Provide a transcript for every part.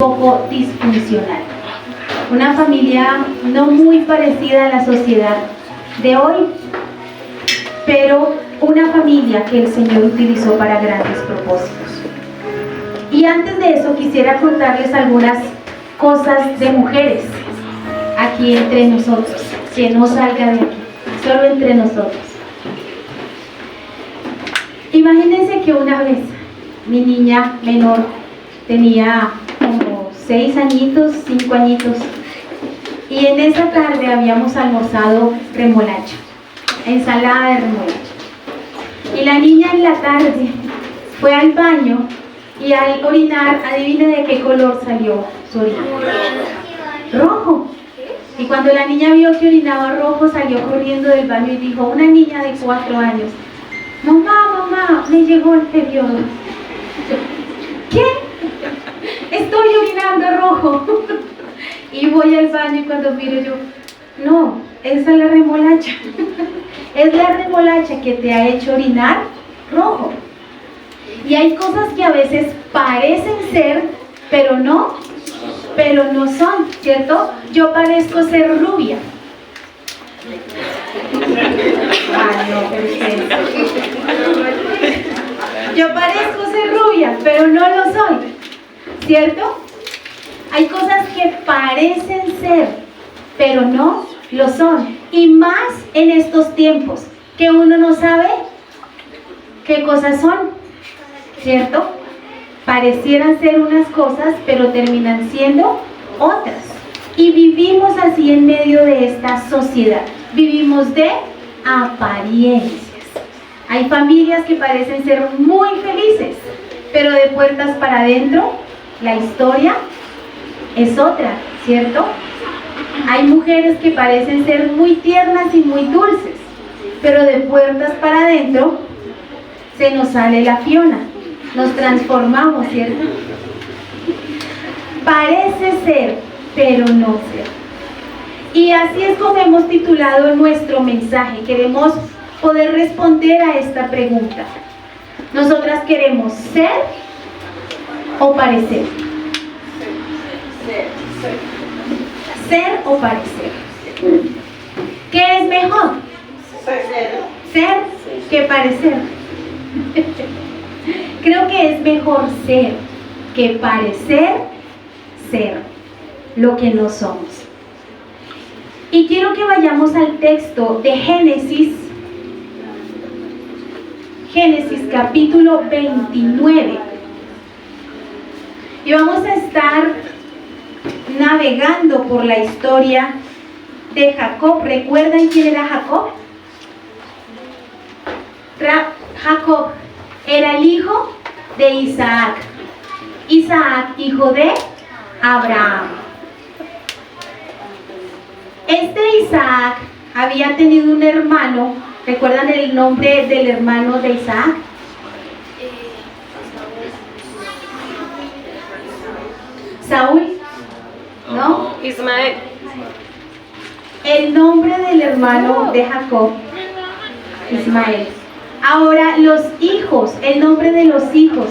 poco disfuncional. Una familia no muy parecida a la sociedad de hoy, pero una familia que el Señor utilizó para grandes propósitos. Y antes de eso quisiera contarles algunas cosas de mujeres aquí entre nosotros, que no salga de aquí, solo entre nosotros. Imagínense que una vez mi niña menor tenía como 6 añitos, 5 añitos, y en esa tarde habíamos almorzado remolacha, ensalada de remolacha. Y la niña en la tarde fue al baño y al orinar, adivine de qué color salió su orina. Rojo. Y cuando la niña vio que orinaba rojo, salió corriendo del baño y dijo, una niña de 4 años, mamá, me llegó el periodo. ¿Qué? Estoy orinando rojo. Y voy al baño y cuando miro yo, no, esa es la remolacha. Es la remolacha que te ha hecho orinar rojo. Y hay cosas que a veces parecen ser, pero no son, ¿cierto? Yo parezco ser rubia. No, perfecto. Yo parezco ser rubia, pero no lo soy, ¿cierto? Hay cosas que parecen ser, pero no lo son. Y más en estos tiempos, que uno no sabe qué cosas son, ¿cierto? Parecieran ser unas cosas, pero terminan siendo otras. Y vivimos así en medio de esta sociedad. Vivimos de apariencias. Hay familias que parecen ser muy felices, pero de puertas para adentro, la historia es otra, ¿cierto? Hay mujeres que parecen ser muy tiernas y muy dulces, pero de puertas para adentro se nos sale la Fiona. Nos transformamos, ¿cierto? Parece ser, pero no ser. Y así es como hemos titulado nuestro mensaje. Queremos poder responder a esta pregunta. Nosotras queremos ser o parecer. Ser o parecer. ¿Qué es mejor? Ser que parecer. Creo que es mejor ser que parecer ser lo que no somos. Y quiero que vayamos al texto de Génesis capítulo 29. Y vamos a estar navegando por la historia de Jacob. ¿Recuerdan quién era Jacob? Jacob era el hijo de Isaac. Isaac, hijo de Abraham. Este Isaac había tenido un hermano. ¿Recuerdan el nombre del hermano de Isaac? Saúl, ¿no? Ismael. El nombre del hermano de Jacob, Ismael. Ahora los hijos, el nombre de los hijos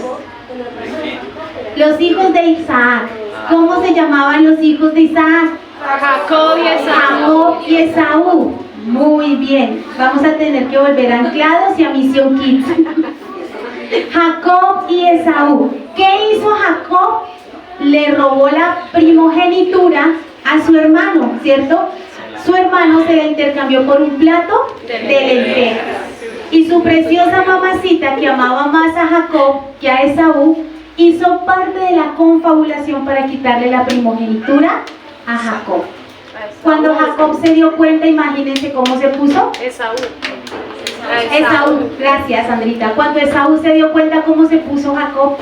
de Isaac. ¿Cómo se llamaban los hijos de Isaac? Jacob y Esaú. Jacob y Esaú. Muy bien, vamos a tener que volver anclados y a Misión Kids. Jacob y Esaú. ¿Qué hizo Jacob? Le robó la primogenitura a su hermano, ¿cierto? Su hermano se la intercambió por un plato de lentejas. Y su preciosa mamacita, que amaba más a Jacob que a Esaú, hizo parte de la confabulación para quitarle la primogenitura a Jacob. Cuando Jacob se dio cuenta, imagínense cómo se puso. Esaú. Esaú, gracias Sandrita. Cuando Esaú se dio cuenta cómo se puso Jacob,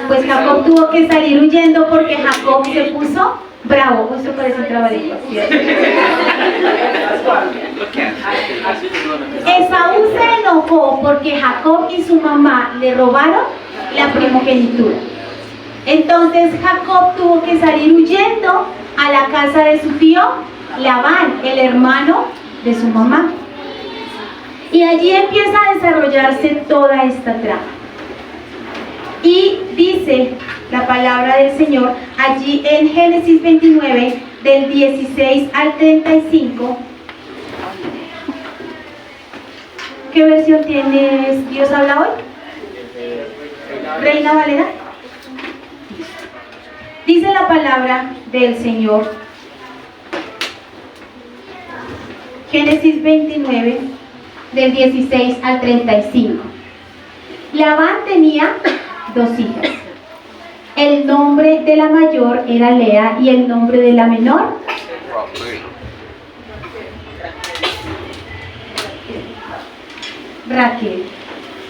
pues Jacob tuvo que salir huyendo porque Jacob se puso bravo. Esto parece un trabalenguas, ¿cierto? Esaú se enojó porque Jacob y su mamá le robaron la primogenitura. Entonces Jacob tuvo que salir huyendo a la casa de su tío Labán, el hermano de su mamá. Y allí empieza a desarrollarse toda esta trama. Y dice la palabra del Señor allí en Génesis 29, del 16 al 35. ¿Qué versión tienes? ¿Dios habla hoy? Reina Valera. Dice la palabra del Señor. Génesis 29, del 16 al 35. Labán tenía 2 hijas. El nombre de la mayor era Lea y el nombre de la menor Raquel.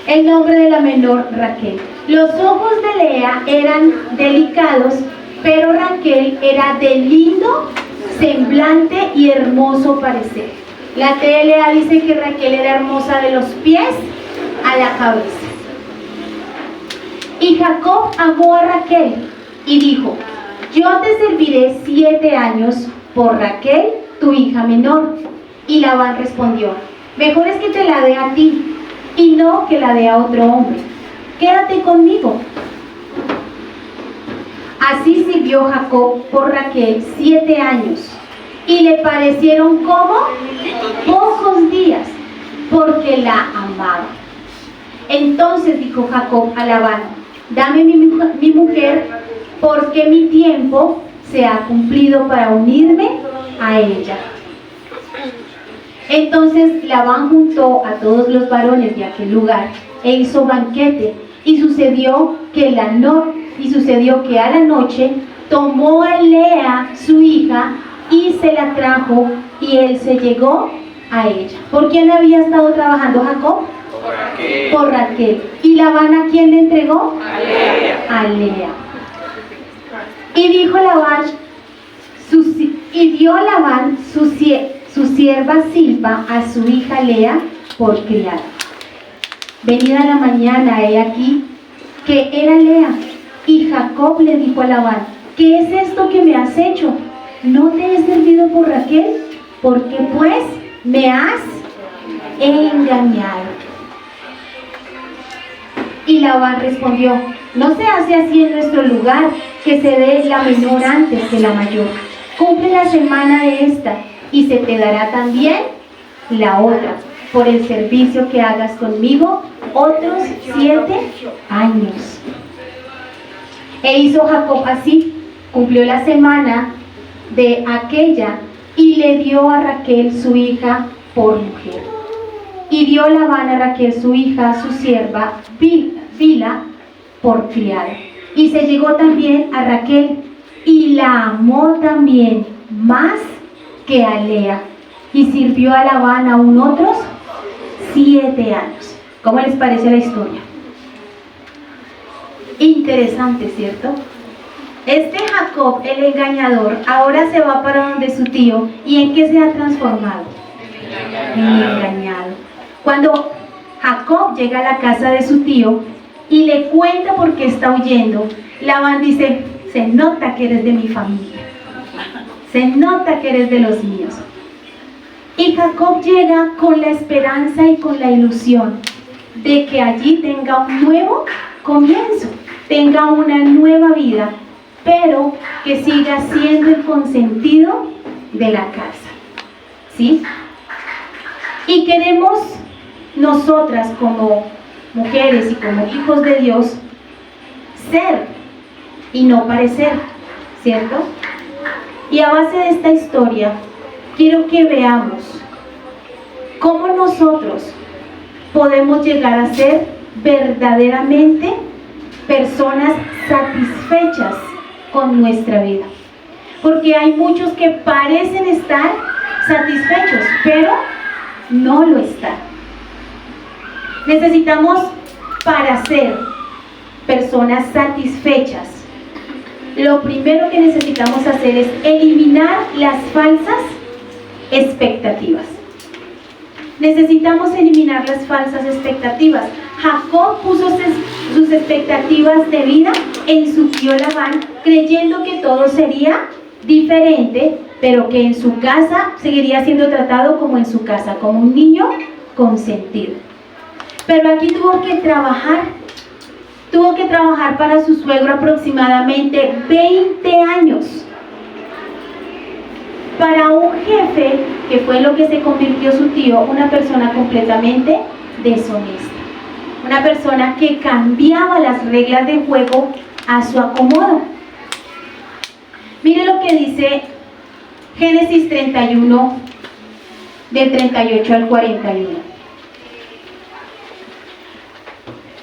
El nombre de la menor Raquel. Los ojos de Lea eran delicados, pero Raquel era de lindo semblante y hermoso parecer. La TLA dice que Raquel era hermosa de los pies a la cabeza. Y Jacob amó a Raquel y dijo: yo te serviré 7 años por Raquel, tu hija menor. Y Labán respondió: mejor es que te la dé a ti y no que la dé a otro hombre. Quédate conmigo. Así sirvió Jacob por Raquel 7 años y le parecieron como pocos días, porque la amaba. Entonces dijo Jacob a Labán: dame mi mujer, porque mi tiempo se ha cumplido para unirme a ella. Entonces Labán juntó a todos los varones de aquel lugar e hizo banquete, y sucedió que a la noche tomó a Lea su hija y se la trajo, y él se llegó a ella. ¿Por quién había estado trabajando Jacob? Por Raquel. ¿Y Labán a quién le entregó? A Lea. Y dijo Labán, dio Labán su sierva Silpa a su hija Lea por criada. Venida la mañana, he aquí que era Lea. Y Jacob le dijo a Labán: ¿qué es esto que me has hecho? ¿No te he servido por Raquel? Porque pues me has engañado. Y Labán respondió: no se hace así en nuestro lugar, que se dé la menor antes que la mayor. Cumple la semana de esta, y se te dará también la otra, por el servicio que hagas conmigo otros 7 años. E hizo Jacob así, cumplió la semana de aquella, y le dio a Raquel su hija por mujer. Y dio Labán a Raquel su hija, su sierva Bila, por criada. Y se llegó también a Raquel, y la amó también más que a Lea, y sirvió a Labán aún otros 7 años. ¿Cómo les parece la historia? Interesante, ¿cierto? Este Jacob, el engañador, ahora se va para donde su tío. ¿Y en qué se ha transformado? En engañado. Cuando Jacob llega a la casa de su tío y le cuenta por qué está huyendo, Labán dice: se nota que eres de mi familia, se nota que eres de los míos. Y Jacob llega con la esperanza y con la ilusión de que allí tenga un nuevo comienzo, tenga una nueva vida, pero que siga siendo el consentido de la casa. ¿Sí? Y queremos nosotras, como mujeres y como hijos de Dios, ser y no parecer, ¿cierto? Y a base de esta historia quiero que veamos cómo nosotros podemos llegar a ser verdaderamente personas satisfechas con nuestra vida. Porque hay muchos que parecen estar satisfechos, pero no lo están. Necesitamos, para ser personas satisfechas, lo primero que necesitamos hacer es eliminar las falsas expectativas. Necesitamos eliminar las falsas expectativas. Jacob puso sus expectativas de vida en su tío Labán, creyendo que todo sería diferente, pero que en su casa seguiría siendo tratado como en su casa, como un niño consentido. Pero aquí tuvo que trabajar Tuvo que trabajar para su suegro aproximadamente 20 años. Para un jefe, que fue lo que se convirtió su tío, una persona completamente deshonesta. Una persona que cambiaba las reglas de juego a su acomodo. Mire lo que dice Génesis 31, del 38 al 41.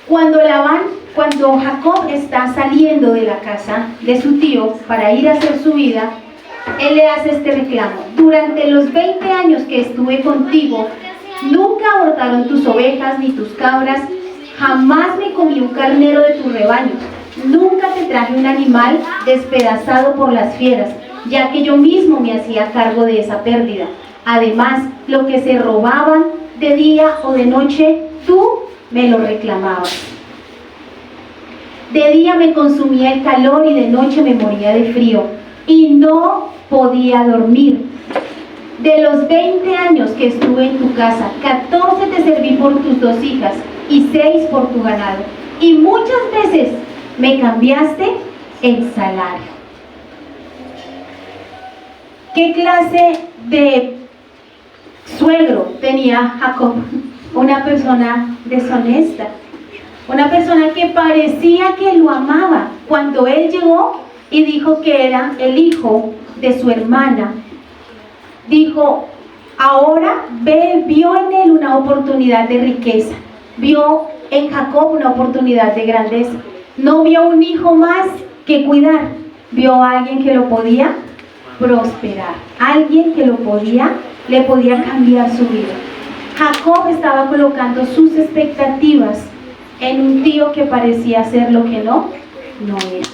Cuando Jacob está saliendo de la casa de su tío para ir a hacer su vida, él le hace este reclamo: durante los 20 años que estuve contigo, nunca abortaron tus ovejas ni tus cabras, jamás me comí un carnero de tus rebaños, nunca te traje un animal despedazado por las fieras, ya que yo mismo me hacía cargo de esa pérdida. Además, lo que se robaban de día o de noche, tú me lo reclamabas. De día me consumía el calor y de noche me moría de frío y no podía dormir. De los 20 años que estuve en tu casa, 14 te serví por tus 2 hijas y 6 por tu ganado. Y muchas veces me cambiaste el salario. ¿Qué clase de suegro tenía Jacob? Una persona deshonesta. Una persona que parecía que lo amaba. Cuando él llegó y dijo que era el hijo de su hermana, dijo, ahora vio en él una oportunidad de riqueza, vio en Jacob una oportunidad de grandeza. No vio un hijo más que cuidar, vio a alguien que lo podía prosperar, alguien que le podía cambiar su vida. Jacob estaba colocando sus expectativas en un tío que parecía ser lo que no era.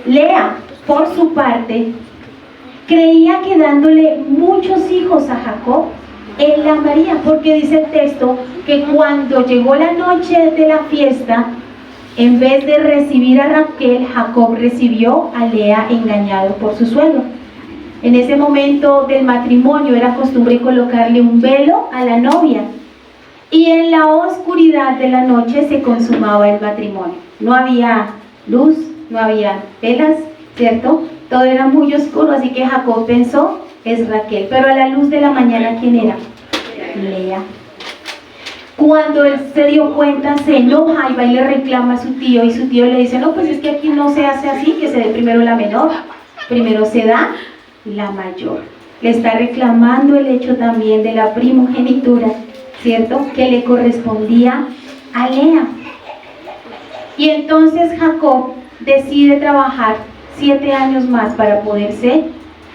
Lea, por su parte, creía que dándole muchos hijos a Jacob, él la amaría, porque dice el texto que cuando llegó la noche de la fiesta, en vez de recibir a Raquel, Jacob recibió a Lea engañado por su suegro. En ese momento del matrimonio era costumbre colocarle un velo a la novia y en la oscuridad de la noche se consumaba el matrimonio. No había luz, no había velas, ¿cierto? Todo era muy oscuro, así que Jacob pensó, es Raquel. Pero a la luz de la mañana, ¿quién era? Lea. Cuando él se dio cuenta, se enoja y va y le reclama a su tío, y su tío le dice, no, pues es que aquí no se hace así, que se dé primero la menor, primero se da la mayor. Le está reclamando el hecho también de la primogenitura, ¿cierto? Que le correspondía a Lea. Y entonces Jacob decide trabajar 7 años más para poderse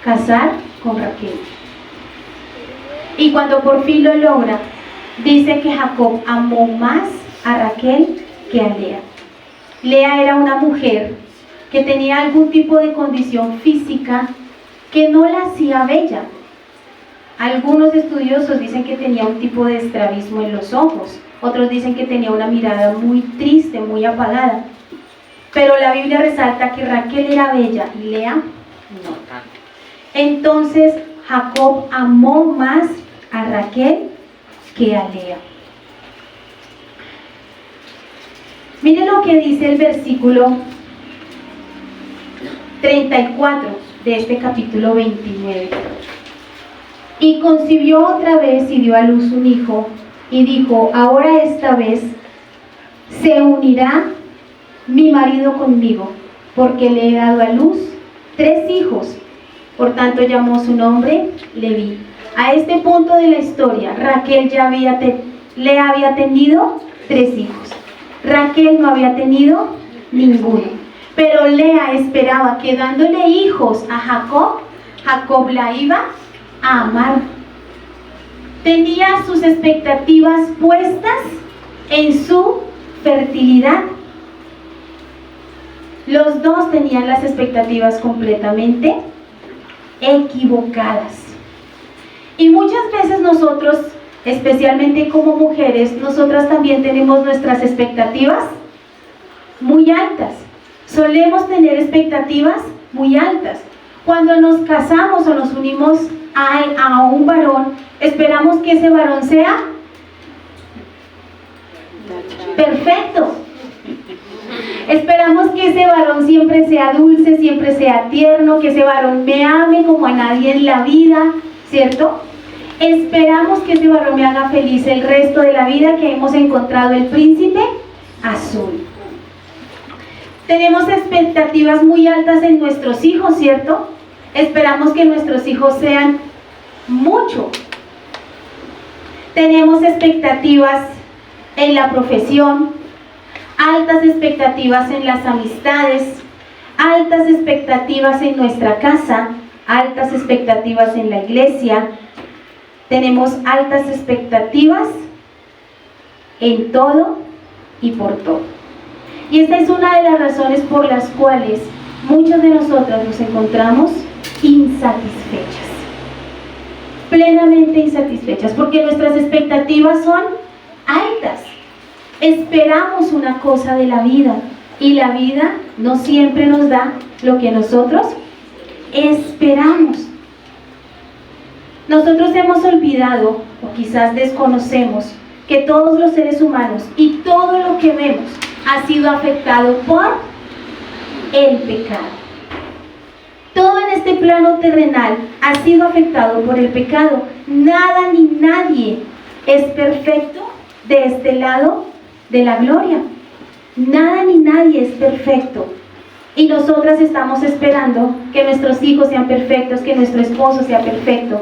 casar con Raquel. Y cuando por fin lo logra, dice que Jacob amó más a Raquel que a Lea. Lea era una mujer que tenía algún tipo de condición física que no la hacía bella. Algunos estudiosos dicen que tenía un tipo de estrabismo en los ojos, otros dicen que tenía una mirada muy triste, muy apagada. Pero la Biblia resalta que Raquel era bella y Lea no. Entonces Jacob amó más a Raquel que a Lea. Miren lo que dice el versículo 34 de este capítulo 29. Y concibió otra vez y dio a luz un hijo, y dijo, ahora esta vez se unirá mi marido conmigo, porque le he dado a luz 3 hijos. Por tanto llamó su nombre Leví. A este punto de la historia, Raquel le había tenido 3 hijos. Raquel no había tenido ninguno. Pero Lea esperaba que dándole hijos a Jacob, Jacob la iba a amar. Tenía sus expectativas puestas en su fertilidad. Los dos tenían las expectativas completamente equivocadas. Y muchas veces nosotros, especialmente como mujeres, nosotras también tenemos nuestras expectativas muy altas. Solemos tener expectativas muy altas. Cuando nos casamos o nos unimos a un varón, esperamos que ese varón sea perfecto, Esperamos que ese varón siempre sea dulce, siempre sea tierno, que ese varón me ame como a nadie en la vida, ¿cierto? Esperamos que ese varón me haga feliz el resto de la vida, que hemos encontrado el príncipe azul. Tenemos expectativas muy altas en nuestros hijos, ¿cierto? Esperamos que nuestros hijos sean mucho. Tenemos expectativas en la profesión, altas expectativas en las amistades, altas expectativas en nuestra casa, altas expectativas en la iglesia. Tenemos altas expectativas en todo y por todo. Y esta es una de las razones por las cuales muchos de nosotros nos encontramos insatisfechas, plenamente insatisfechas, porque nuestras expectativas son altas. Esperamos una cosa de la vida y la vida no siempre nos da lo que nosotros esperamos. Nosotros hemos olvidado, o quizás desconocemos, que todos los seres humanos y todo lo que vemos ha sido afectado por el pecado. Todo en este plano terrenal ha sido afectado por el pecado. Nada ni nadie es perfecto de este lado de la gloria. Nada ni nadie es perfecto. Y nosotras estamos esperando que nuestros hijos sean perfectos, que nuestro esposo sea perfecto,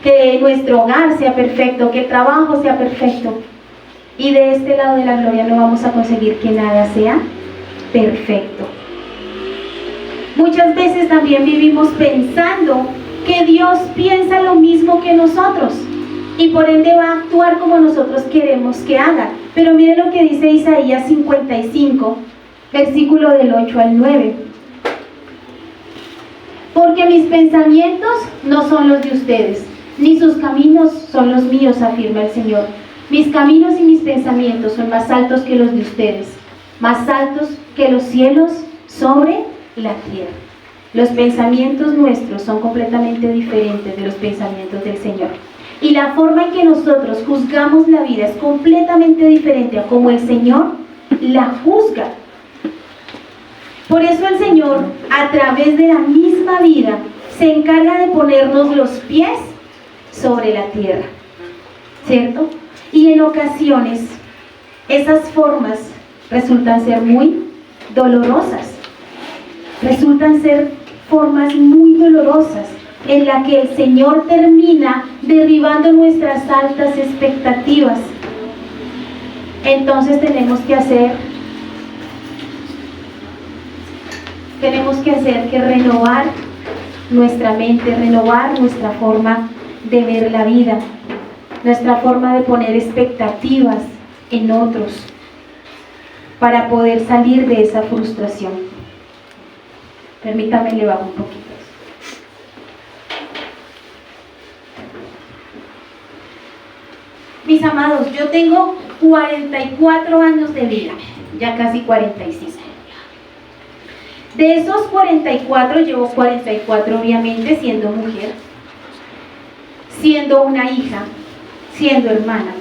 que nuestro hogar sea perfecto, que el trabajo sea perfecto. Y de este lado de la gloria no vamos a conseguir que nada sea perfecto. Muchas veces también vivimos pensando que Dios piensa lo mismo que nosotros y por ende va a actuar como nosotros queremos que haga. Pero miren lo que dice Isaías 55, versículo del 8 al 9. Porque mis pensamientos no son los de ustedes, ni sus caminos son los míos, afirma el Señor. Mis caminos y mis pensamientos son más altos que los de ustedes, más altos que los cielos sobre la tierra. Los pensamientos nuestros son completamente diferentes de los pensamientos del Señor. Y la forma en que nosotros juzgamos la vida es completamente diferente a como el Señor la juzga. Por eso el Señor, a través de la misma vida, se encarga de ponernos los pies sobre la tierra, ¿cierto? Y en ocasiones esas formas resultan ser muy dolorosas, resultan ser formas muy dolorosas en la que el Señor termina derribando nuestras altas expectativas. Entonces tenemos que renovar nuestra mente, renovar nuestra forma de ver la vida, nuestra forma de poner expectativas en otros para poder salir de esa frustración. Permítame, le bajo un poquito. Mis amados, yo tengo 44 años de vida, ya casi 45. De esos 44, llevo 44 obviamente siendo mujer, siendo una hija, siendo hermana.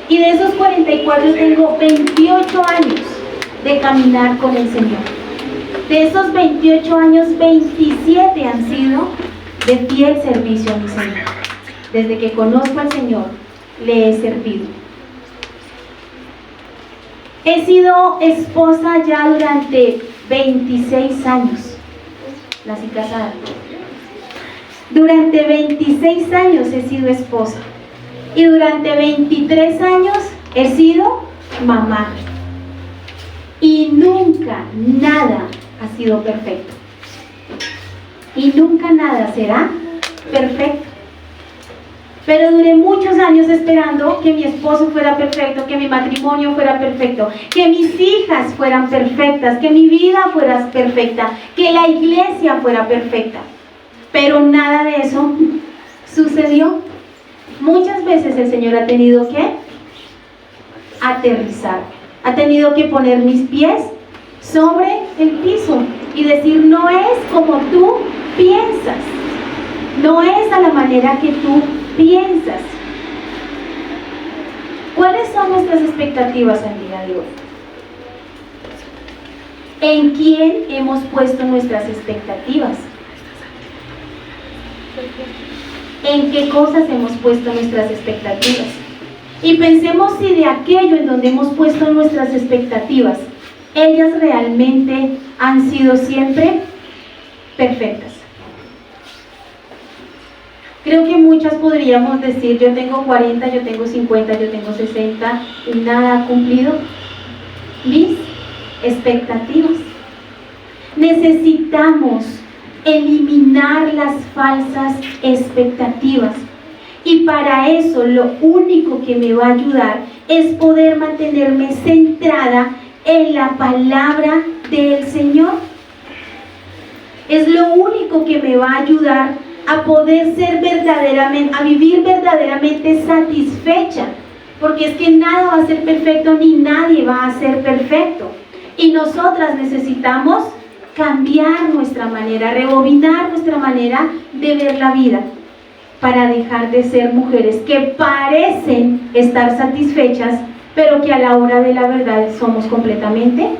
Y de esos 44 tengo 28 años de caminar con el Señor. De esos 28 años, 27 han sido de fiel servicio a mi Señor. Desde que conozco al Señor, le he servido. He sido esposa ya durante 26 años. Nací casada. Durante 26 años he sido esposa. Y durante 23 años he sido mamá. Y nunca nada ha sido perfecto. Y nunca nada será perfecto. Pero duré muchos años esperando que mi esposo fuera perfecto, que mi matrimonio fuera perfecto, que mis hijas fueran perfectas, que mi vida fuera perfecta, que la iglesia fuera perfecta. Pero nada de eso sucedió. Muchas veces el Señor ha tenido que aterrizar, ha tenido que poner mis pies sobre el piso y decir, no es como tú piensas, no es a la manera que tú piensas. ¿Cuáles son nuestras expectativas al día de hoy? ¿En quién hemos puesto nuestras expectativas? ¿En qué cosas hemos puesto nuestras expectativas? Y pensemos si de aquello en donde hemos puesto nuestras expectativas, ellas realmente han sido siempre perfectas. Creo que muchas podríamos decir, yo tengo 40, yo tengo 50, yo tengo 60 y nada ha cumplido mis expectativas. Necesitamos eliminar las falsas expectativas. Y para eso lo único que me va a ayudar es poder mantenerme centrada en la palabra del Señor. Es lo único que me va a ayudar a poder ser verdaderamente, a vivir verdaderamente satisfecha. Porque es que nada va a ser perfecto ni nadie va a ser perfecto. Y nosotras necesitamos cambiar nuestra manera, rebobinar nuestra manera de ver la vida, para dejar de ser mujeres que parecen estar satisfechas, pero que a la hora de la verdad somos completamente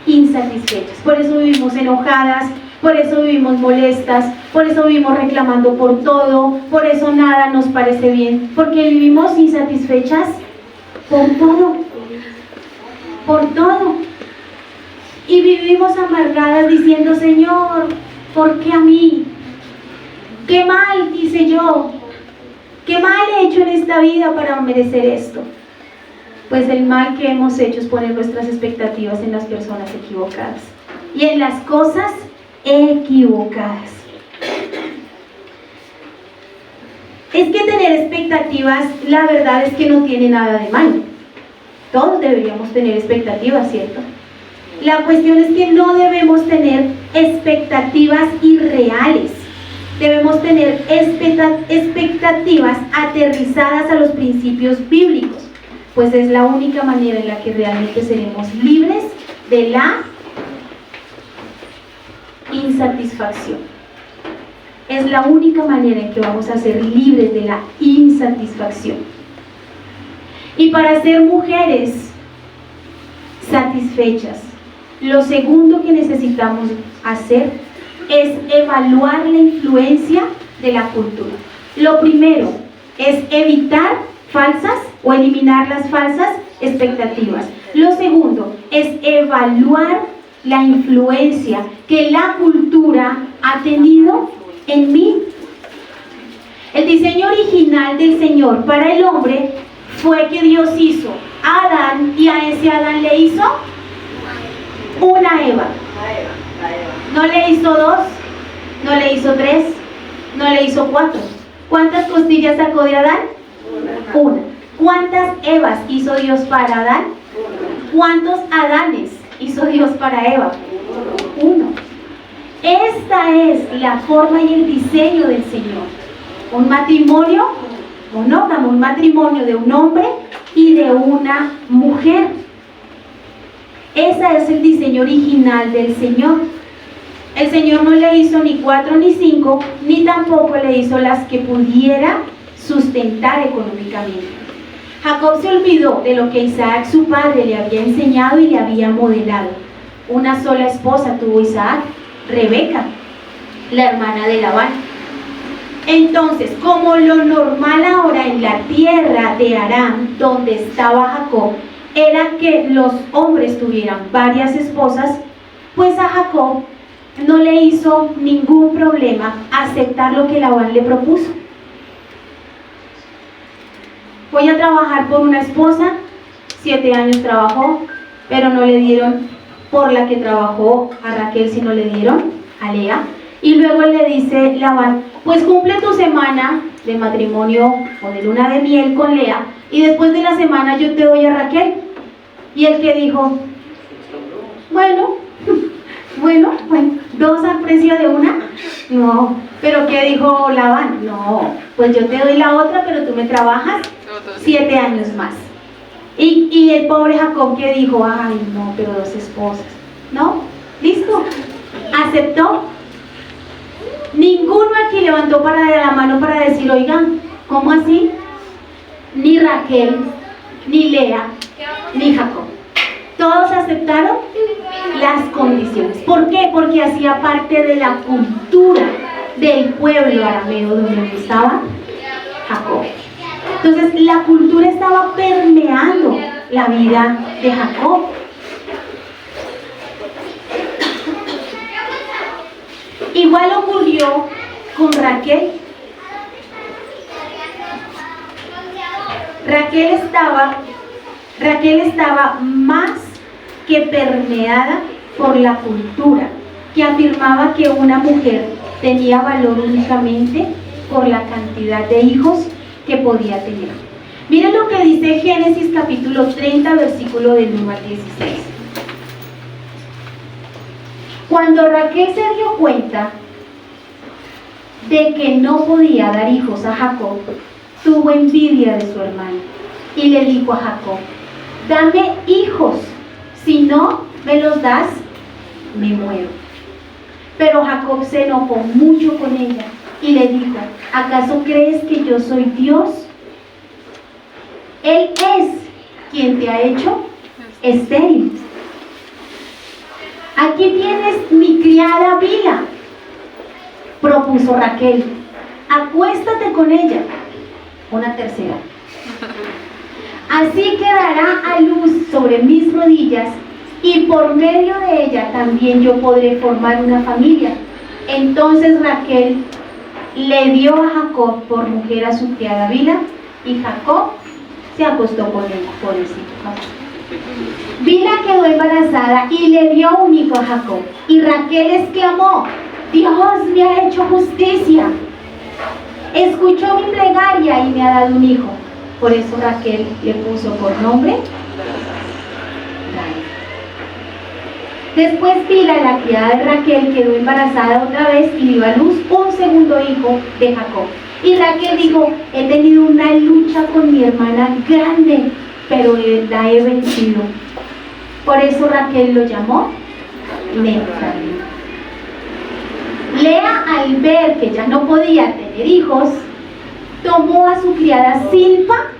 insatisfechas. Por eso vivimos enojadas, por eso vivimos molestas, por eso vivimos reclamando por todo, por eso nada nos parece bien, porque vivimos insatisfechas por todo, por todo. Y vivimos amargadas diciendo, Señor, ¿por qué a mí? ¿Qué mal hice yo? ¿Qué mal he hecho en esta vida para merecer esto? Pues el mal que hemos hecho es poner nuestras expectativas en las personas equivocadas y en las cosas equivocadas. Es que tener expectativas, la verdad es que no tiene nada de malo. Todos deberíamos tener expectativas, ¿cierto? La cuestión es que no debemos tener expectativas irreales. Debemos tener expectativas aterrizadas a los principios bíblicos, pues es la única manera en la que realmente seremos libres de la insatisfacción. Es la única manera en que vamos a ser libres de la insatisfacción. Y para ser mujeres satisfechas, lo segundo que necesitamos hacer es evaluar la influencia de la cultura. Lo primero es evitar falsas o eliminar las falsas expectativas. Lo segundo es evaluar la influencia que la cultura ha tenido en mí. El diseño original del Señor para el hombre fue que Dios hizo a Adán, y a ese Adán le hizo una Eva. No le hizo 2, no le hizo 3, no le hizo 4. ¿Cuántas costillas sacó de Adán? Una. ¿Cuántas Evas hizo Dios para Adán? ¿Cuántos Adanes hizo Dios para Eva? Uno. Esta es la forma y el diseño del Señor. Un matrimonio monógamo, un matrimonio de un hombre y de una mujer. Ese es el diseño original del Señor. El Señor no le hizo ni 4 ni 5, ni tampoco le hizo las que pudiera sustentar económicamente. Jacob se olvidó de lo que Isaac, su padre, le había enseñado y le había modelado. Una sola esposa tuvo Isaac, Rebeca, la hermana de Labán. Entonces, como lo normal ahora en la tierra de Aram, donde estaba Jacob, era que los hombres tuvieran varias esposas, pues a Jacob no le hizo ningún problema aceptar lo que Labán le propuso. Voy a trabajar por una esposa, 7 años trabajó, pero no le dieron por la que trabajó a Raquel, sino le dieron a Lea. Y luego le dice Labán, pues cumple tu semana de matrimonio o de luna de miel con Lea, y después de la semana yo te doy a Raquel. Y el que dijo, bueno, 2 al precio de una. No, pero ¿qué dijo Labán? No, pues yo te doy la otra, pero tú me trabajas 7 años más. Y el pobre Jacob que dijo, ay no, pero 2 esposas. No, listo, aceptó. Ninguno aquí levantó la mano para decir, oigan, ¿cómo así? Ni Raquel, ni Lea, ni Jacob. Todos aceptaron las condiciones. ¿Por qué? Porque hacía parte de la cultura del pueblo arameo donde estaba Jacob. Entonces la cultura estaba permeando la vida de Jacob. Igual ocurrió con Raquel. Raquel estaba más que permeada por la cultura, que afirmaba que una mujer tenía valor únicamente por la cantidad de hijos que podía tener. Miren lo que dice Génesis capítulo 30, versículo del 1 al 16. Cuando Raquel se dio cuenta de que no podía dar hijos a Jacob, tuvo envidia de su hermano y le dijo a Jacob: dame hijos, si no me los das, me muero. Pero Jacob se enojó mucho con ella y le dijo: ¿acaso crees que yo soy Dios? Él es quien te ha hecho estéril. Aquí tienes mi criada Bila, propuso Raquel. Acuéstate con ella. Una tercera. Así quedará a luz sobre mis rodillas y por medio de ella también yo podré formar una familia. Entonces Raquel le dio a Jacob por mujer a su criada Bila y Jacob se acostó con ella. Pobrecito. Bila quedó embarazada y le dio un hijo a Jacob. Y Raquel exclamó: Dios me ha hecho justicia. Escuchó mi plegaria y me ha dado un hijo. Por eso Raquel le puso por nombre Dani. Después Bila, la criada de Raquel, quedó embarazada otra vez y dio a luz un segundo hijo de Jacob. Y Raquel dijo: he tenido una lucha con mi hermana grande, pero la he vencido. Por eso Raquel lo llamó Neftalí. Lea, al ver que ya no podía tener hijos, tomó a su criada Silpa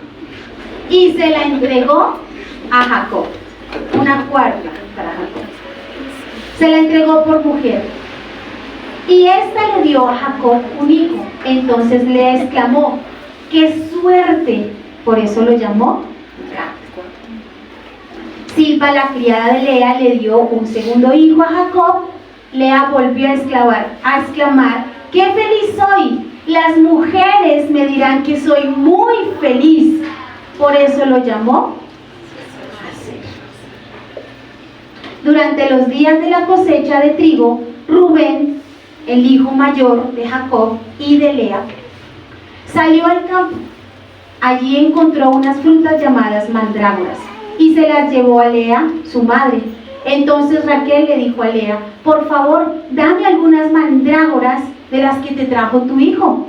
y se la entregó a Jacob. Una cuarta para Jacob. Se la entregó por mujer. Y ésta le dio a Jacob un hijo. Entonces le exclamó: ¡qué suerte! Por eso lo llamó Gad. Silpa, la criada de Lea, le dio un segundo hijo a Jacob. Lea volvió a exclamar: ¡qué feliz soy! Las mujeres me dirán que soy muy feliz. Por eso lo llamó Aser. Durante los días de la cosecha de trigo, Rubén, el hijo mayor de Jacob y de Lea, salió al campo. Allí encontró unas frutas llamadas mandrágoras y se las llevó a Lea, su madre. Entonces Raquel le dijo a Lea: por favor, dame algunas mandrágoras de las que te trajo tu hijo.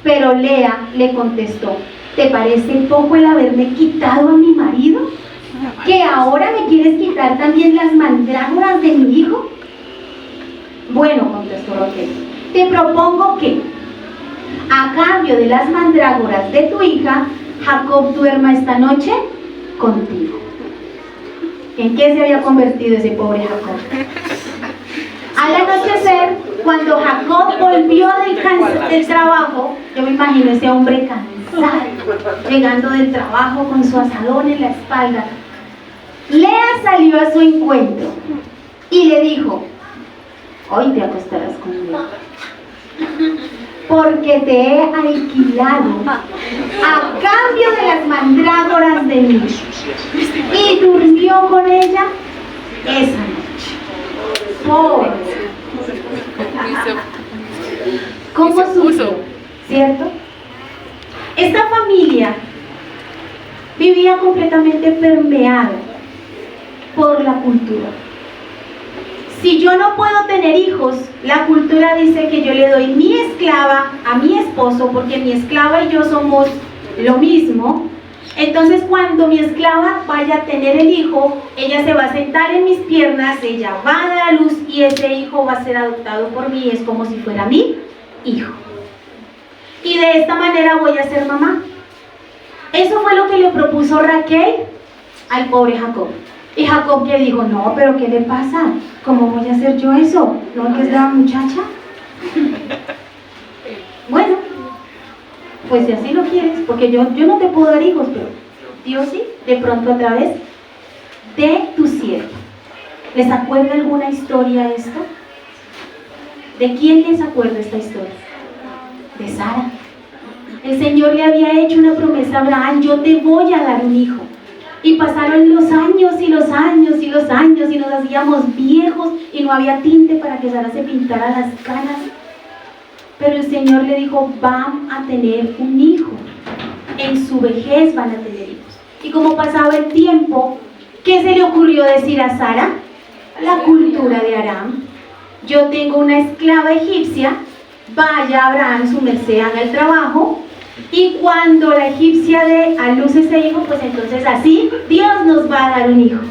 Pero Lea le contestó: ¿te parece poco el haberme quitado a mi marido? ¿Que ahora me quieres quitar también las mandrágoras de mi hijo? Bueno, contestó Raquel, te propongo que, a cambio de las mandrágoras de tu hija, Jacob duerma esta noche contigo. ¿En qué se había convertido ese pobre Jacob? Al anochecer, cuando Jacob volvió del trabajo, yo me imagino ese hombre cansado, llegando del trabajo con su asadón en la espalda. Lea salió a su encuentro y le dijo: hoy te acostarás conmigo, porque te he alquilado a cambio de las mandrágoras de mí. Y durmió con ella esa noche. Pobre. ¿Cómo sufrió? ¿Cierto? Esta familia vivía completamente permeada por la cultura. Si yo no puedo tener hijos, la cultura dice que yo le doy mi esclava a mi esposo, porque mi esclava y yo somos lo mismo. Entonces cuando mi esclava vaya a tener el hijo, ella se va a sentar en mis piernas, ella va a dar a luz y ese hijo va a ser adoptado por mí, es como si fuera mi hijo. Y de esta manera voy a ser mamá. Eso fue lo que le propuso Raquel al pobre Jacob. Y Jacob que dijo, no, pero ¿qué le pasa? ¿Cómo voy a hacer yo eso? ¿No que es la muchacha? Bueno, pues si así lo quieres, porque yo no te puedo dar hijos, pero Dios sí, de pronto a través de tu siervo. ¿Les acuerda alguna historia esto? ¿De quién les acuerda esta historia? De Sara. El Señor le había hecho una promesa a Abraham, yo te voy a dar un hijo. Y pasaron los años y los años y los años y nos hacíamos viejos y no había tinte para que Sara se pintara las canas. Pero el Señor le dijo, van a tener un hijo. En su vejez van a tener hijos. Y como pasaba el tiempo, ¿qué se le ocurrió decir a Sara? La cultura de Aram. Yo tengo una esclava egipcia, vaya Abraham, su merced, haga el trabajo. Y cuando la egipcia dé a luz ese hijo, pues entonces así Dios nos va a dar un hijo.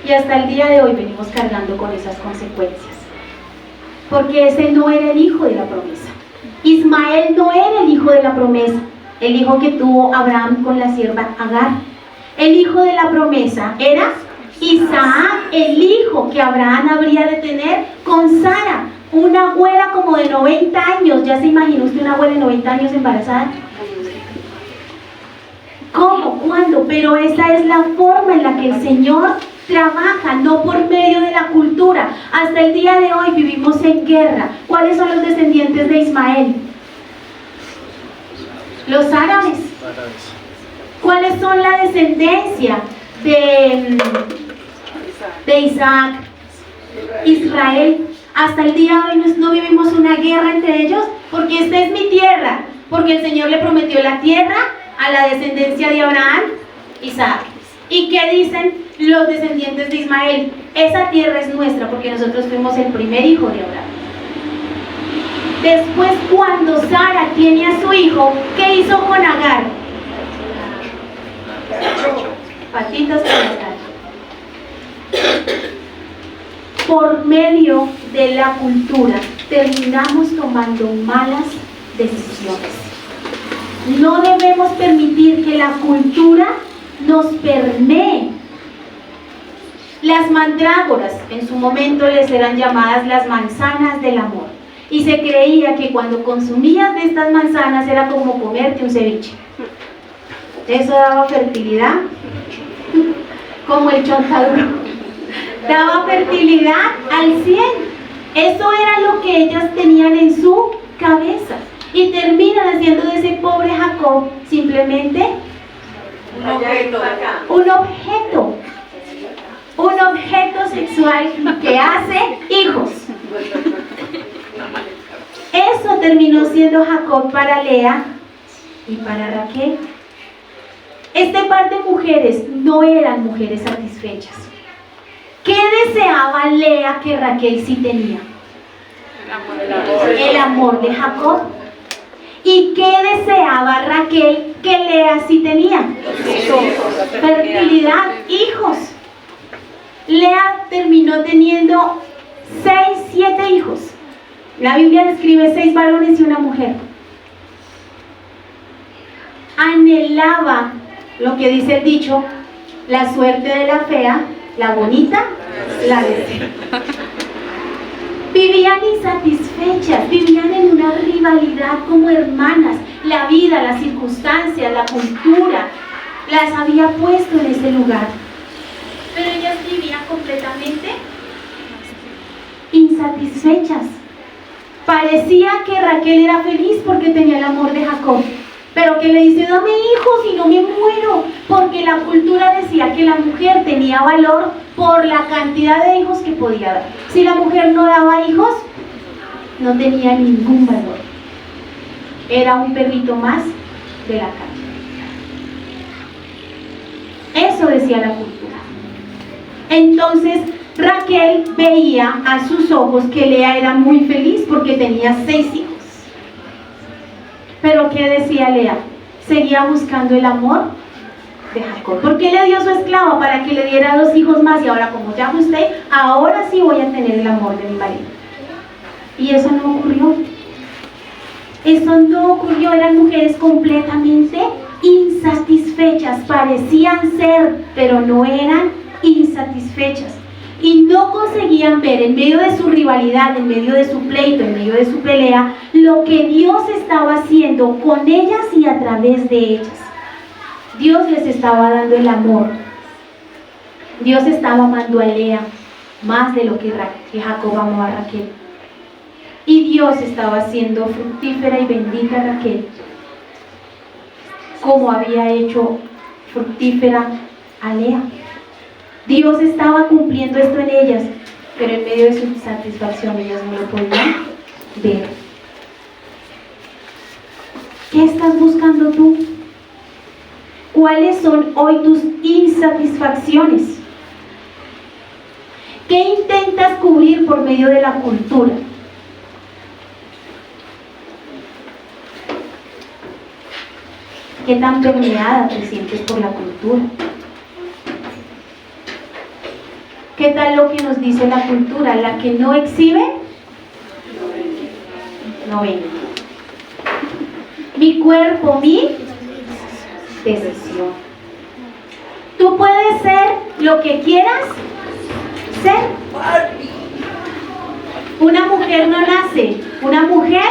Y hasta el día de hoy venimos cargando con esas consecuencias. Porque ese no era el hijo de la promesa. Ismael no era el hijo de la promesa, el hijo que tuvo Abraham con la sierva Agar. El hijo de la promesa era Isaac, el hijo que Abraham habría de tener con Sara, una abuela como de 90 años. ¿Ya se imagina usted una abuela de 90 años embarazada? ¿Cómo? ¿Cuándo? Pero esa es la forma en la que el Señor trabaja, no por medio de la cultura. Hasta el día de hoy vivimos en guerra. ¿Cuáles son los descendientes de Ismael? Los árabes. ¿Cuáles son la descendencia de Isaac? Israel. Hasta el día de hoy no vivimos una guerra entre ellos, porque esta es mi tierra, porque el Señor le prometió la tierra a la descendencia de Abraham, Isaac. ¿Y qué dicen los descendientes de Ismael? Esa tierra es nuestra porque nosotros fuimos el primer hijo de Abraham. Después, cuando Sara tiene a su hijo, ¿qué hizo con Agar? Patitas con Agar. Por medio de la cultura terminamos tomando malas decisiones. No debemos permitir que la cultura nos permee. Las mandrágoras en su momento les eran llamadas las manzanas del amor, y se creía que cuando consumías de estas manzanas era como comerte un ceviche. Eso daba fertilidad, como el chontaduro. Daba fertilidad al 100. Eso era lo que ellas tenían en su cabeza. Y terminan haciendo de ese pobre Jacob simplemente un objeto sexual que hace hijos. Eso terminó siendo Jacob para Lea y para Raquel. Este par de mujeres no eran mujeres satisfechas. ¿Qué deseaba Lea que Raquel sí tenía? El amor de Jacob. ¿Y qué deseaba Raquel que Lea sí tenía? Fertilidad, hijos. Lea terminó teniendo 6, 7 hijos. La Biblia describe 6 varones y una mujer. Anhelaba, lo que dice el dicho, la suerte de la fea, la bonita, la desea. Vivían insatisfechas, vivían en una rivalidad como hermanas. La vida, las circunstancias, la cultura las había puesto en ese lugar. Pero ellas vivían completamente insatisfechas. Parecía que Raquel era feliz porque tenía el amor de Jacob, pero que le dice, dame hijos y no me muero, porque la cultura decía que la mujer tenía valor por la cantidad de hijos que podía dar. Si la mujer no daba hijos, no tenía ningún valor. Era un perrito más de la calle. Eso decía la cultura. Entonces Raquel veía a sus ojos que Lea era muy feliz porque tenía 6 hijos. Pero ¿qué decía Lea? Seguía buscando el amor de Jacob. ¿Por qué le dio su esclava? Para que le diera 2 hijos más, y ahora como ya usted, ahora sí voy a tener el amor de mi marido. Y eso no ocurrió. Eso no ocurrió. Eran mujeres completamente insatisfechas, parecían ser, pero no eran insatisfechas. Y no conseguían ver en medio de su rivalidad, en medio de su pleito, en medio de su pelea, lo que Dios estaba haciendo con ellas y a través de ellas. Dios les estaba dando el amor. Dios estaba amando a Lea más de lo que Jacob amó a Raquel. Y Dios estaba haciendo fructífera y bendita a Raquel, como había hecho fructífera a Lea. Dios estaba cumpliendo esto en ellas, pero en medio de su satisfacción ellas no lo podían ver. ¿Qué estás buscando tú? ¿Cuáles son hoy tus insatisfacciones? ¿Qué intentas cubrir por medio de la cultura? ¿Qué tan permeada te sientes por la cultura? ¿Qué tal lo que nos dice la cultura? La que no exhibe, no vende. Mi cuerpo, mi decisión. Tú puedes ser lo que quieras ser. Una mujer no nace, una mujer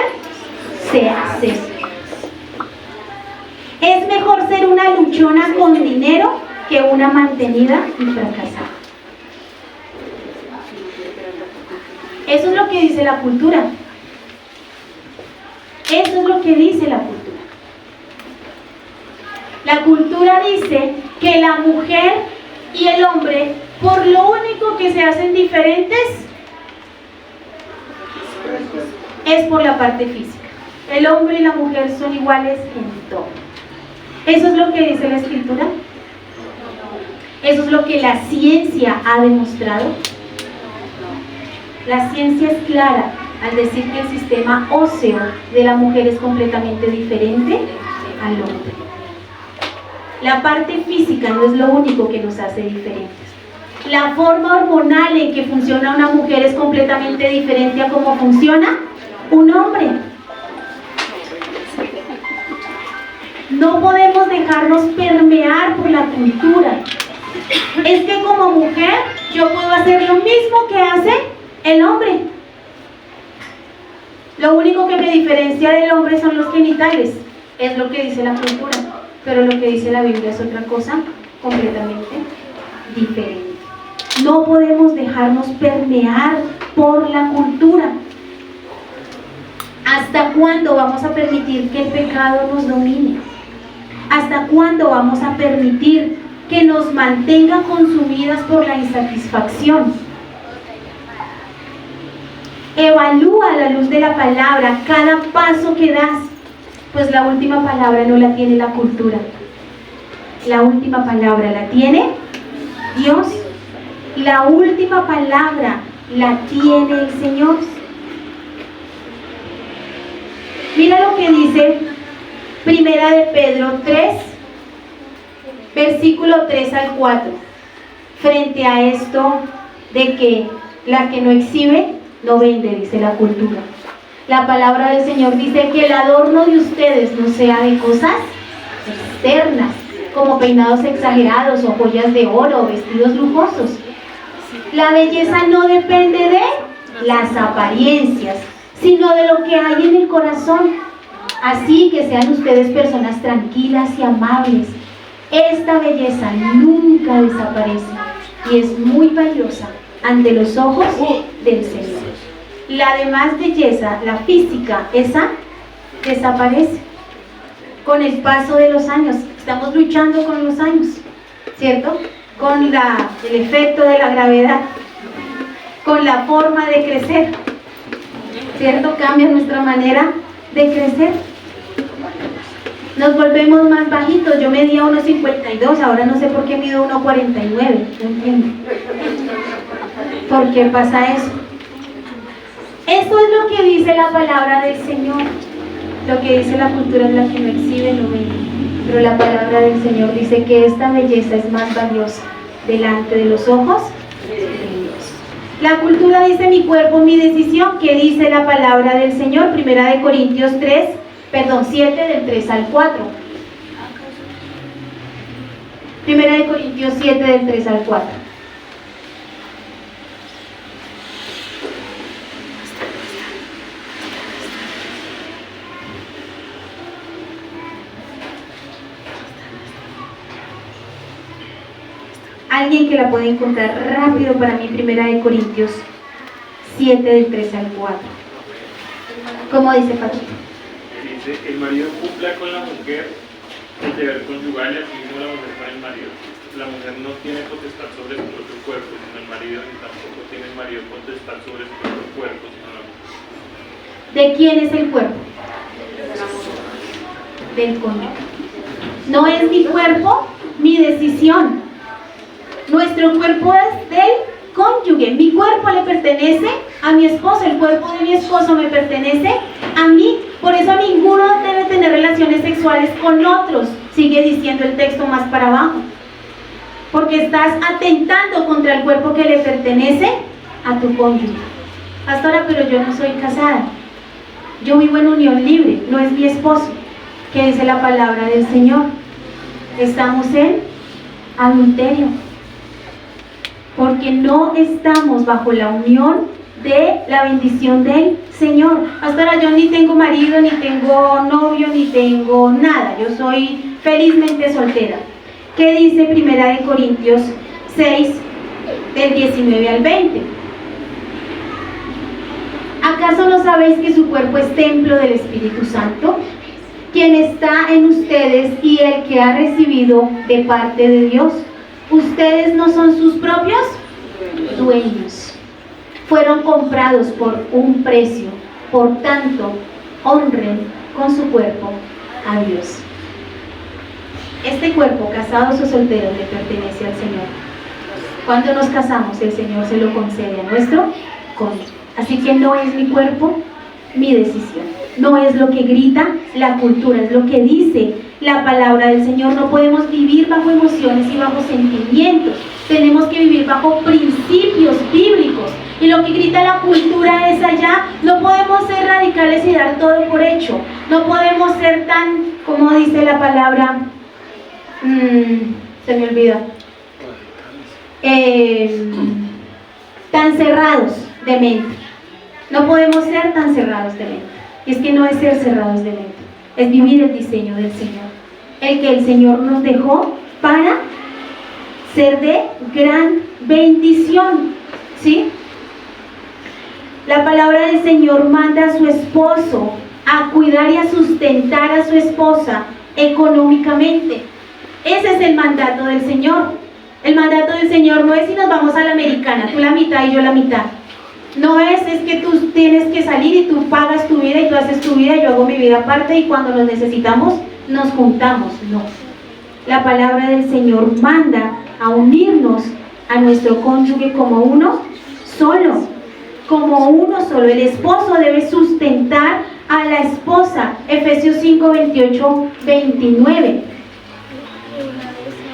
se hace. Es mejor ser una luchona con dinero que una mantenida y fracasada. Eso es lo que dice la cultura. Eso es lo que dice la cultura. La cultura dice que la mujer y el hombre, por lo único que se hacen diferentes, es por la parte física. El hombre y la mujer son iguales en todo. Eso es lo que dice la escritura. Eso es lo que la ciencia ha demostrado. La ciencia es clara al decir que el sistema óseo de la mujer es completamente diferente al hombre. La parte física no es lo único que nos hace diferentes. La forma hormonal en que funciona una mujer es completamente diferente a cómo funciona un hombre. No podemos dejarnos permear por la cultura. Es que como mujer yo puedo hacer lo mismo que hace el hombre. Lo único que me diferencia del hombre son los genitales, es lo que dice la cultura, pero lo que dice la Biblia es otra cosa completamente diferente. No podemos dejarnos permear por la cultura. ¿Hasta cuándo vamos a permitir que el pecado nos domine? ¿Hasta cuándo vamos a permitir que nos mantengan consumidas por la insatisfacción? Evalúa a la luz de la palabra cada paso que das, pues la última palabra no la tiene la cultura. La última palabra la tiene Dios. La última palabra la tiene el Señor. Mira lo que dice Primera de Pedro 3, versículo 3 al 4. Frente a esto de que la que no exhibe, no vende, dice la cultura. La palabra del Señor dice que el adorno de ustedes no sea de cosas externas, como peinados exagerados o joyas de oro o vestidos lujosos. La belleza no depende de las apariencias, sino de lo que hay en el corazón. Así que sean ustedes personas tranquilas y amables. Esta belleza nunca desaparece y es muy valiosa ante los ojos del Señor. La demás belleza, la física, esa desaparece con el paso de los años. Estamos luchando con los años, ¿cierto? Con el efecto de la gravedad, con la forma de crecer, ¿cierto? Cambia nuestra manera de crecer. Nos volvemos más bajitos. Yo medía 1,52, ahora no sé por qué mido 1,49. No entiendo. ¿Por qué pasa eso? Eso es lo que dice la palabra del Señor. Lo que dice la cultura es la que no exhibe, no vende. Pero la palabra del Señor dice que esta belleza es más valiosa delante de los ojos de Dios. La cultura dice mi cuerpo, mi decisión. ¿Qué dice la palabra del Señor? Primera de Corintios 7, del 3 al 4. Primera de Corintios 7 del 3 al 4. Alguien que la pueda encontrar rápido para mí, Primera de Corintios 7 del 3 al 4. ¿Cómo dice Patito? Dice, el marido cumpla con la mujer el deber conyugal y así mismo la mujer con el marido. La mujer no tiene potestad sobre su propio cuerpo, sino el marido, ni tampoco tiene el marido potestad sobre su propio cuerpo, sino la mujer. ¿De quién es el cuerpo? Del cónyuge. No es mi cuerpo, mi decisión. Nuestro cuerpo es del cónyuge. Mi cuerpo le pertenece a mi esposo, el cuerpo de mi esposo me pertenece a mí. Por eso ninguno debe tener relaciones sexuales con otros, sigue diciendo el texto más para abajo, porque estás atentando contra el cuerpo que le pertenece a tu cónyuge. Pastora, pero yo no soy casada, yo vivo en unión libre, no es mi esposo. ¿Qué dice la palabra del Señor? Estamos en adulterio, porque no estamos bajo la unión de la bendición del Señor. Pastora, yo ni tengo marido, ni tengo novio, ni tengo nada, yo soy felizmente soltera. ¿Qué dice Primera de Corintios 6 del 19 al 20? ¿Acaso no sabéis que su cuerpo es templo del Espíritu Santo, quien está en ustedes y el que ha recibido de parte de Dios? ¿Ustedes no son sus propios dueños? Fueron comprados por un precio, por tanto, honren con su cuerpo a Dios. Este cuerpo, casados o solteros, le pertenece al Señor. Cuando nos casamos, el Señor se lo concede a nuestro cónyuge. Así que no es mi cuerpo, mi decisión. No es lo que grita la cultura, es lo que dice la palabra del Señor. No podemos vivir bajo emociones y bajo sentimientos. Tenemos que vivir bajo principios bíblicos. Y lo que grita la cultura es allá. No podemos ser radicales y dar todo por hecho. No podemos ser tan, como dice la palabra, se me olvida, tan cerrados de mente. No podemos ser tan cerrados de mente. Y es que no es ser cerrados de mente, es vivir el diseño del Señor, el que el Señor nos dejó para ser de gran bendición, ¿sí? La palabra del Señor manda a su esposo a cuidar y a sustentar a su esposa económicamente. Ese es el mandato del Señor. El mandato del Señor no es si nos vamos a la americana, tú la mitad y yo la mitad. No es que tú tienes que salir y tú pagas tu vida y tú haces tu vida, yo hago mi vida aparte y cuando nos necesitamos nos juntamos. No. La palabra del Señor manda a unirnos a nuestro cónyuge como uno solo. Como uno solo. El esposo debe sustentar a la esposa. Efesios 5, 28, 29.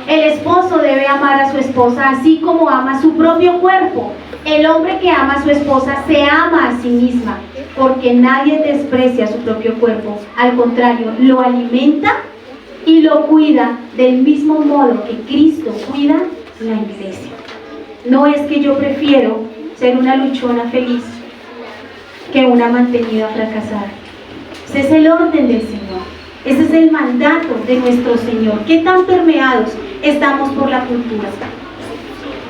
El esposo debe amar a su esposa así como ama su propio cuerpo. El hombre que ama a su esposa se ama a sí misma, porque nadie desprecia su propio cuerpo. Al contrario, lo alimenta y lo cuida del mismo modo que Cristo cuida la iglesia. No es que yo prefiero ser una luchona feliz que una mantenida fracasada. Ese es el orden del Señor. Ese es el mandato de nuestro Señor. ¿Qué tan permeados estamos por la cultura?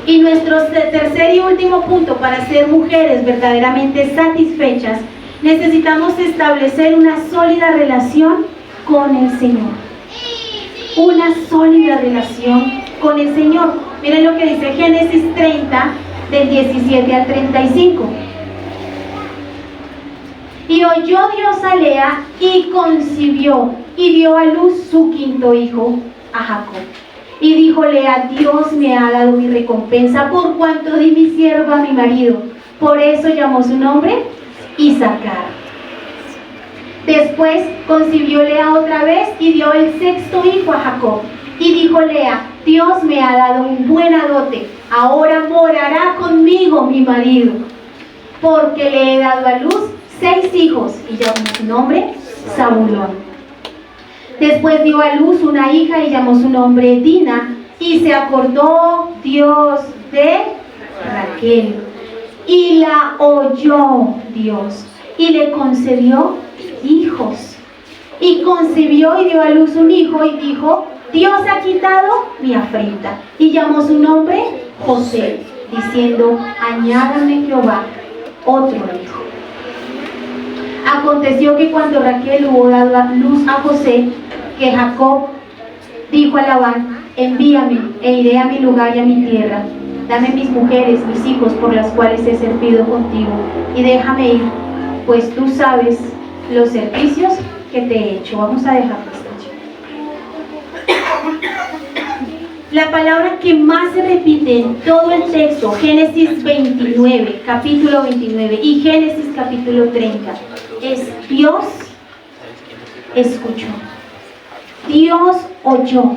Y nuestro tercer y último punto, para ser mujeres verdaderamente satisfechas, necesitamos establecer una sólida relación con el Señor. Una sólida relación con el Señor. Miren lo que dice Génesis 30, del 17 al 35. Y oyó Dios a Lea y concibió y dio a luz su quinto hijo, a Jacob. Y dijo Lea: Dios me ha dado mi recompensa por cuanto di mi sierva a mi marido. Por eso llamó su nombre Isacar. Después concibió Lea otra vez y dio el sexto hijo a Jacob. Y dijo Lea: Dios me ha dado un buena dote. Ahora morará conmigo mi marido, porque le he dado a luz 6 hijos. Y llamó su nombre Zabulón. Después dio a luz una hija y llamó su nombre Dina, Y se acordó Dios de Raquel y la oyó Dios y le concedió hijos. Y concibió y dio a luz un hijo y dijo: Dios ha quitado mi afrenta. Y llamó su nombre José, diciendo: añádame Jehová otro hijo. Aconteció que cuando Raquel hubo dado a luz a José, que Jacob dijo a Labán: envíame e iré a mi lugar y a mi tierra. Dame mis mujeres, mis hijos, por las cuales he servido contigo, y déjame ir, pues tú sabes los servicios que te he hecho. Vamos a dejar esto. La palabra que más se repite en todo el texto, Génesis 29, capítulo 29 y Génesis capítulo 30, es Dios escuchó, Dios oyó,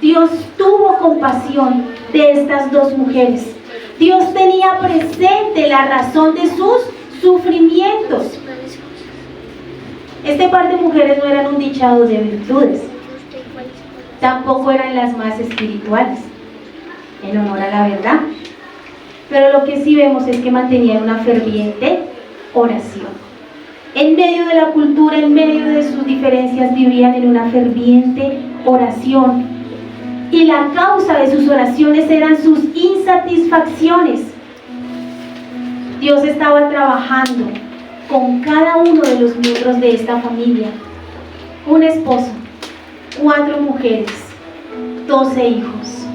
Dios tuvo compasión de estas dos mujeres. Dios tenía presente la razón de sus sufrimientos. Este par de mujeres no eran un dichado de virtudes, tampoco eran las más espirituales, en honor a la verdad. Pero lo que sí vemos es que mantenían una ferviente oración. En medio de la cultura, en medio de sus diferencias, vivían en una ferviente oración. Y la causa de sus oraciones eran sus insatisfacciones. Dios estaba trabajando con cada uno de los miembros de esta familia. Un esposo, 4 mujeres, 12 hijos.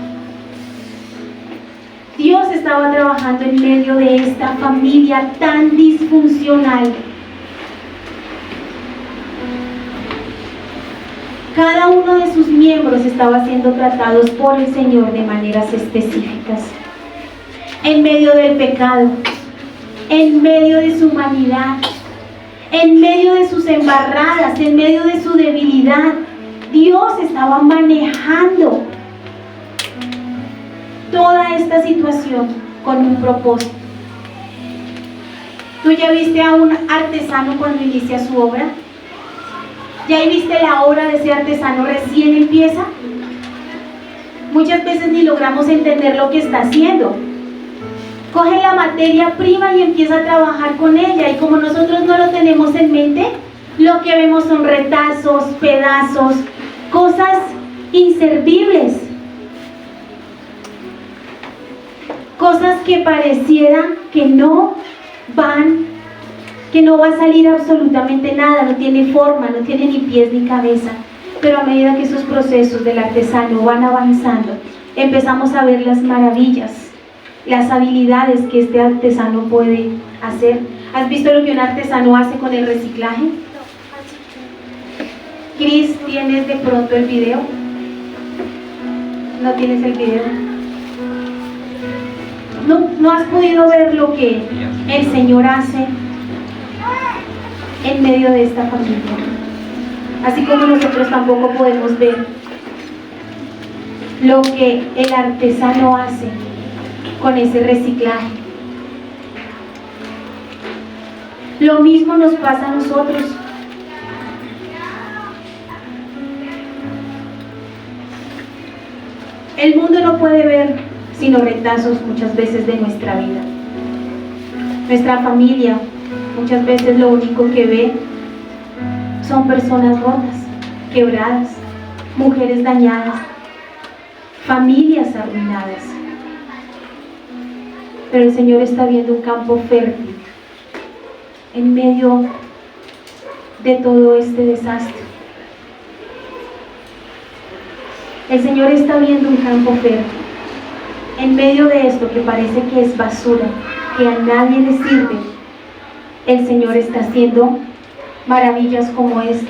Dios estaba trabajando en medio de esta familia tan disfuncional. Cada uno de sus miembros estaba siendo tratados por el Señor de maneras específicas. En medio del pecado, en medio de su humanidad, en medio de sus embarradas, en medio de su debilidad, Dios estaba manejando toda esta situación con un propósito. ¿Tú ya viste a un artesano cuando inicia su obra? ¿Ya viste la obra de ese artesano recién empieza? Muchas veces ni logramos entender lo que está haciendo. Coge la materia prima y empieza a trabajar con ella, y como nosotros no lo tenemos en mente, lo que vemos son retazos, pedazos, cosas inservibles, cosas que parecieran que no va a salir absolutamente nada, no tiene forma, no tiene ni pies ni cabeza. Pero a medida que esos procesos del artesano van avanzando, empezamos a ver las maravillas, las habilidades que este artesano puede hacer. ¿Has visto lo que un artesano hace con el reciclaje? Cris, ¿tienes de pronto el video? ¿No tienes el video? ¿No has podido ver lo que el Señor hace en medio de esta familia? Así como nosotros tampoco podemos ver lo que el artesano hace con ese reciclaje. Lo mismo nos pasa a nosotros. El mundo no puede ver sino retazos muchas veces de nuestra vida. Nuestra familia muchas veces lo único que ve son personas rotas, quebradas, mujeres dañadas, familias arruinadas. Pero el Señor está viendo un campo fértil en medio de todo este desastre. El Señor está viendo un campo fértil en medio de esto que parece que es basura, que a nadie le sirve. El Señor está haciendo maravillas como estas.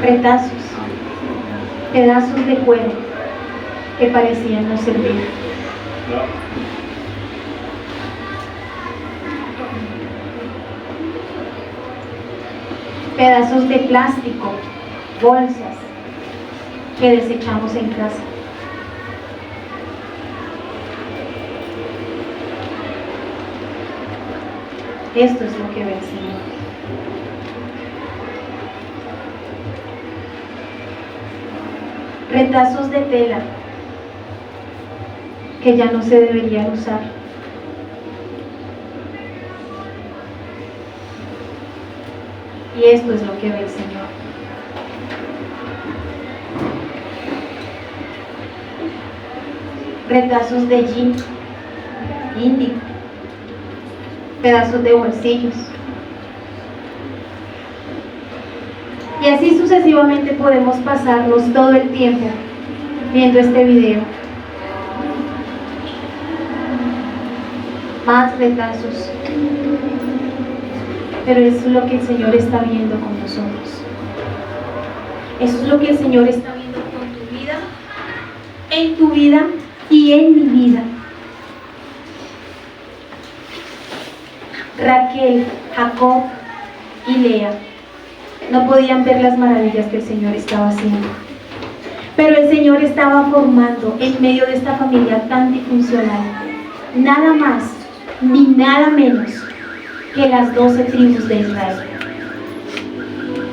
Retazos, pedazos de cuero que parecían no servir. Pedazos de plástico, bolsas que desechamos en casa. Esto es lo que ve el Señor. Retazos de tela que ya no se deberían usar. Y esto es lo que ve el Señor. Retazos de jean, índigo, pedazos de bolsillos. Y así sucesivamente podemos pasarnos todo el tiempo viendo este video. Más retazos. Pero eso es lo que el Señor está viendo con nosotros. Eso es lo que el Señor está viendo con tu vida, en tu vida y en mi vida. Raquel, Jacob y Lea no podían ver las maravillas que el Señor estaba haciendo, pero el Señor estaba formando en medio de esta familia tan disfuncional nada más ni nada menos que las 12 tribus de Israel.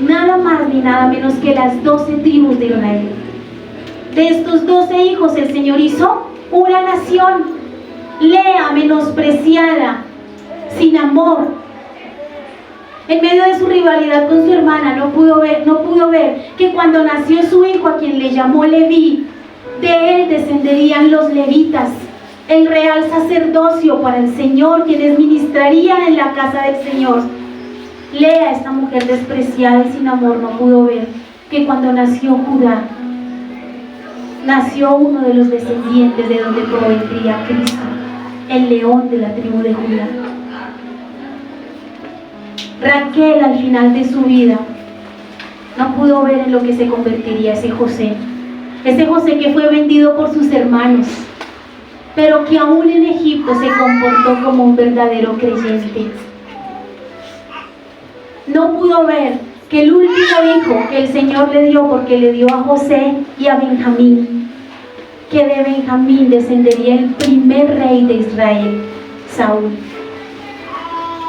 Nada más ni nada menos que las 12 tribus de Israel. De estos 12 hijos el Señor hizo una nación. Lea, menospreciada, sin amor, en medio de su rivalidad con su hermana, no pudo ver que cuando nació su hijo, a quien le llamó Leví, de él descenderían los levitas, el real sacerdocio para el Señor, quienes ministrarían en la casa del Señor. Lea, esta mujer despreciada y sin amor, no pudo ver que cuando nació Judá, nació uno de los descendientes de donde provendría Cristo, el león de la tribu de Judá. Raquel, al final de su vida, no pudo ver en lo que se convertiría ese José que fue vendido por sus hermanos, pero que aún en Egipto se comportó como un verdadero creyente. No pudo ver que el último hijo que el Señor le dio, porque le dio a José y a Benjamín, que de Benjamín descendería el primer rey de Israel, Saúl.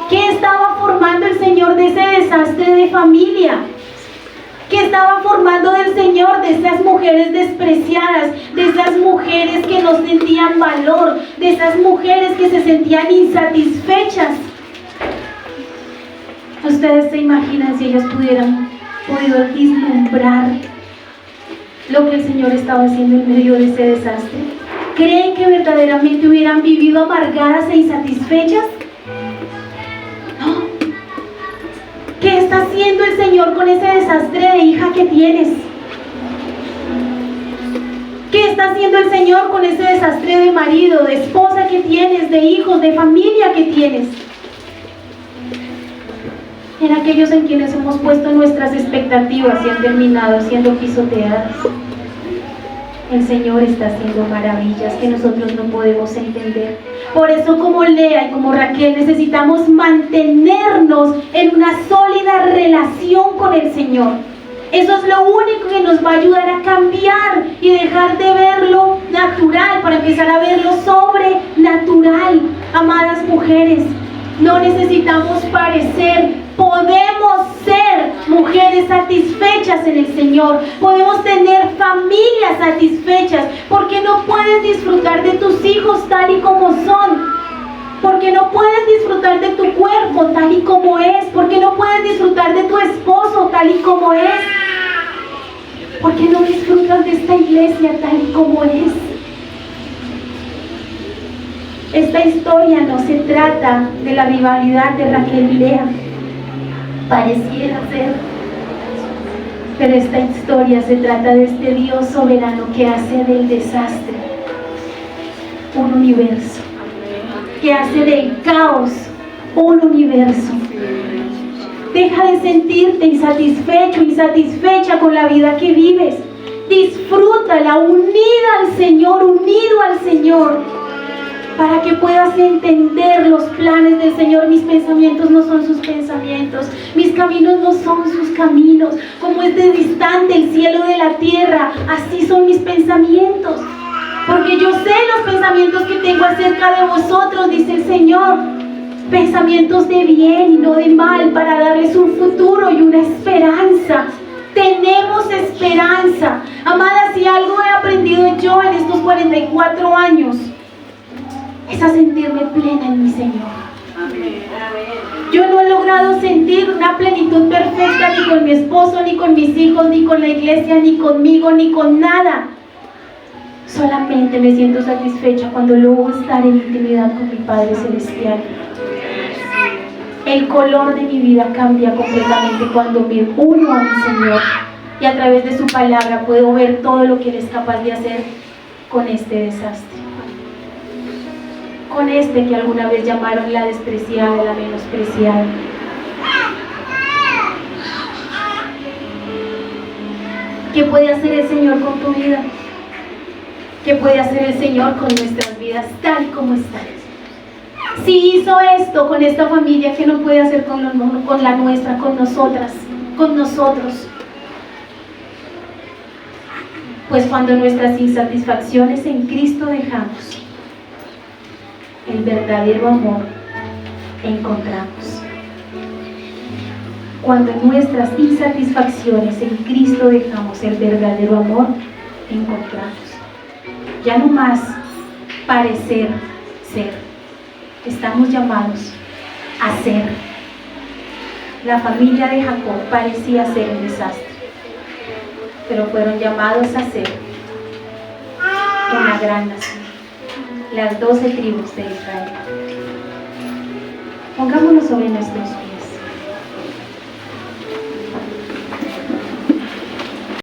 ¿Qué estaba formando el Señor de ese desastre de familia? ¿Qué estaba formando del Señor de esas mujeres despreciadas, de esas mujeres que no sentían valor, de esas mujeres que se sentían insatisfechas? ¿Ustedes se imaginan si ellas hubieran podido vislumbrar lo que el Señor estaba haciendo en medio de ese desastre? ¿Creen que verdaderamente hubieran vivido amargadas e insatisfechas? No. ¿Qué está haciendo el Señor con ese desastre de hija que tienes? ¿Qué está haciendo el Señor con ese desastre de marido, de esposa que tienes, de hijos, de familia que tienes? En aquellos en quienes hemos puesto nuestras expectativas y han terminado siendo pisoteadas. El Señor está haciendo maravillas que nosotros no podemos entender. Por eso, como Lea y como Raquel, necesitamos mantenernos en una sólida relación con el Señor. Eso es lo único que nos va a ayudar a cambiar y dejar de verlo natural para empezar a verlo sobrenatural. Amadas mujeres, no necesitamos parecer, podemos ser mujeres satisfechas en el Señor, podemos tener familias satisfechas, porque no puedes disfrutar de tus hijos tal y como son, porque no puedes disfrutar de tu cuerpo tal y como es, porque no puedes disfrutar de tu esposo tal y como es, porque no disfrutas de esta iglesia tal y como es. Esta historia no se trata de la rivalidad de Raquel y Lea, pareciera ser, pero esta historia se trata de este Dios soberano que hace del desastre un universo, que hace del caos un universo. Deja de sentirte insatisfecho, insatisfecha con la vida que vives. Disfrútala unida al Señor, unido al Señor, para que puedas entender los planes del Señor. Mis pensamientos no son sus pensamientos, mis caminos no son sus caminos. Como es de distante el cielo de la tierra, así son mis pensamientos. Porque yo sé los pensamientos que tengo acerca de vosotros, dice el Señor. pensamientos de bien y no de mal, para darles un futuro y una esperanza. Tenemos esperanza. Amada, si algo he aprendido yo en estos 44 años, es a sentirme plena en mi Señor. Yo no he logrado sentir una plenitud perfecta ni con mi esposo, ni con mis hijos, ni con la iglesia, ni conmigo, ni con nada. Solamente me siento satisfecha cuando logro estar en intimidad con mi Padre Celestial. El color de mi vida cambia completamente cuando me uno a mi Señor, y a través de su palabra puedo ver todo lo que Él es capaz de hacer con este desastre, con este que alguna vez llamaron la despreciada, la menospreciada. ¿Qué puede hacer el Señor con tu vida? ¿Qué puede hacer el Señor con nuestras vidas tal como están? Si hizo esto con esta familia, ¿qué no puede hacer con la nuestra, con nosotras, con nosotros? Pues cuando nuestras insatisfacciones en Cristo dejamos, el verdadero amor encontramos. Cuando nuestras insatisfacciones en Cristo dejamos, el verdadero amor encontramos. Ya no más parecer ser. Estamos llamados a ser. La familia de Jacob parecía ser un desastre, pero fueron llamados a ser una gran nación, las 12 tribus de Israel. Pongámonos sobre nuestros pies.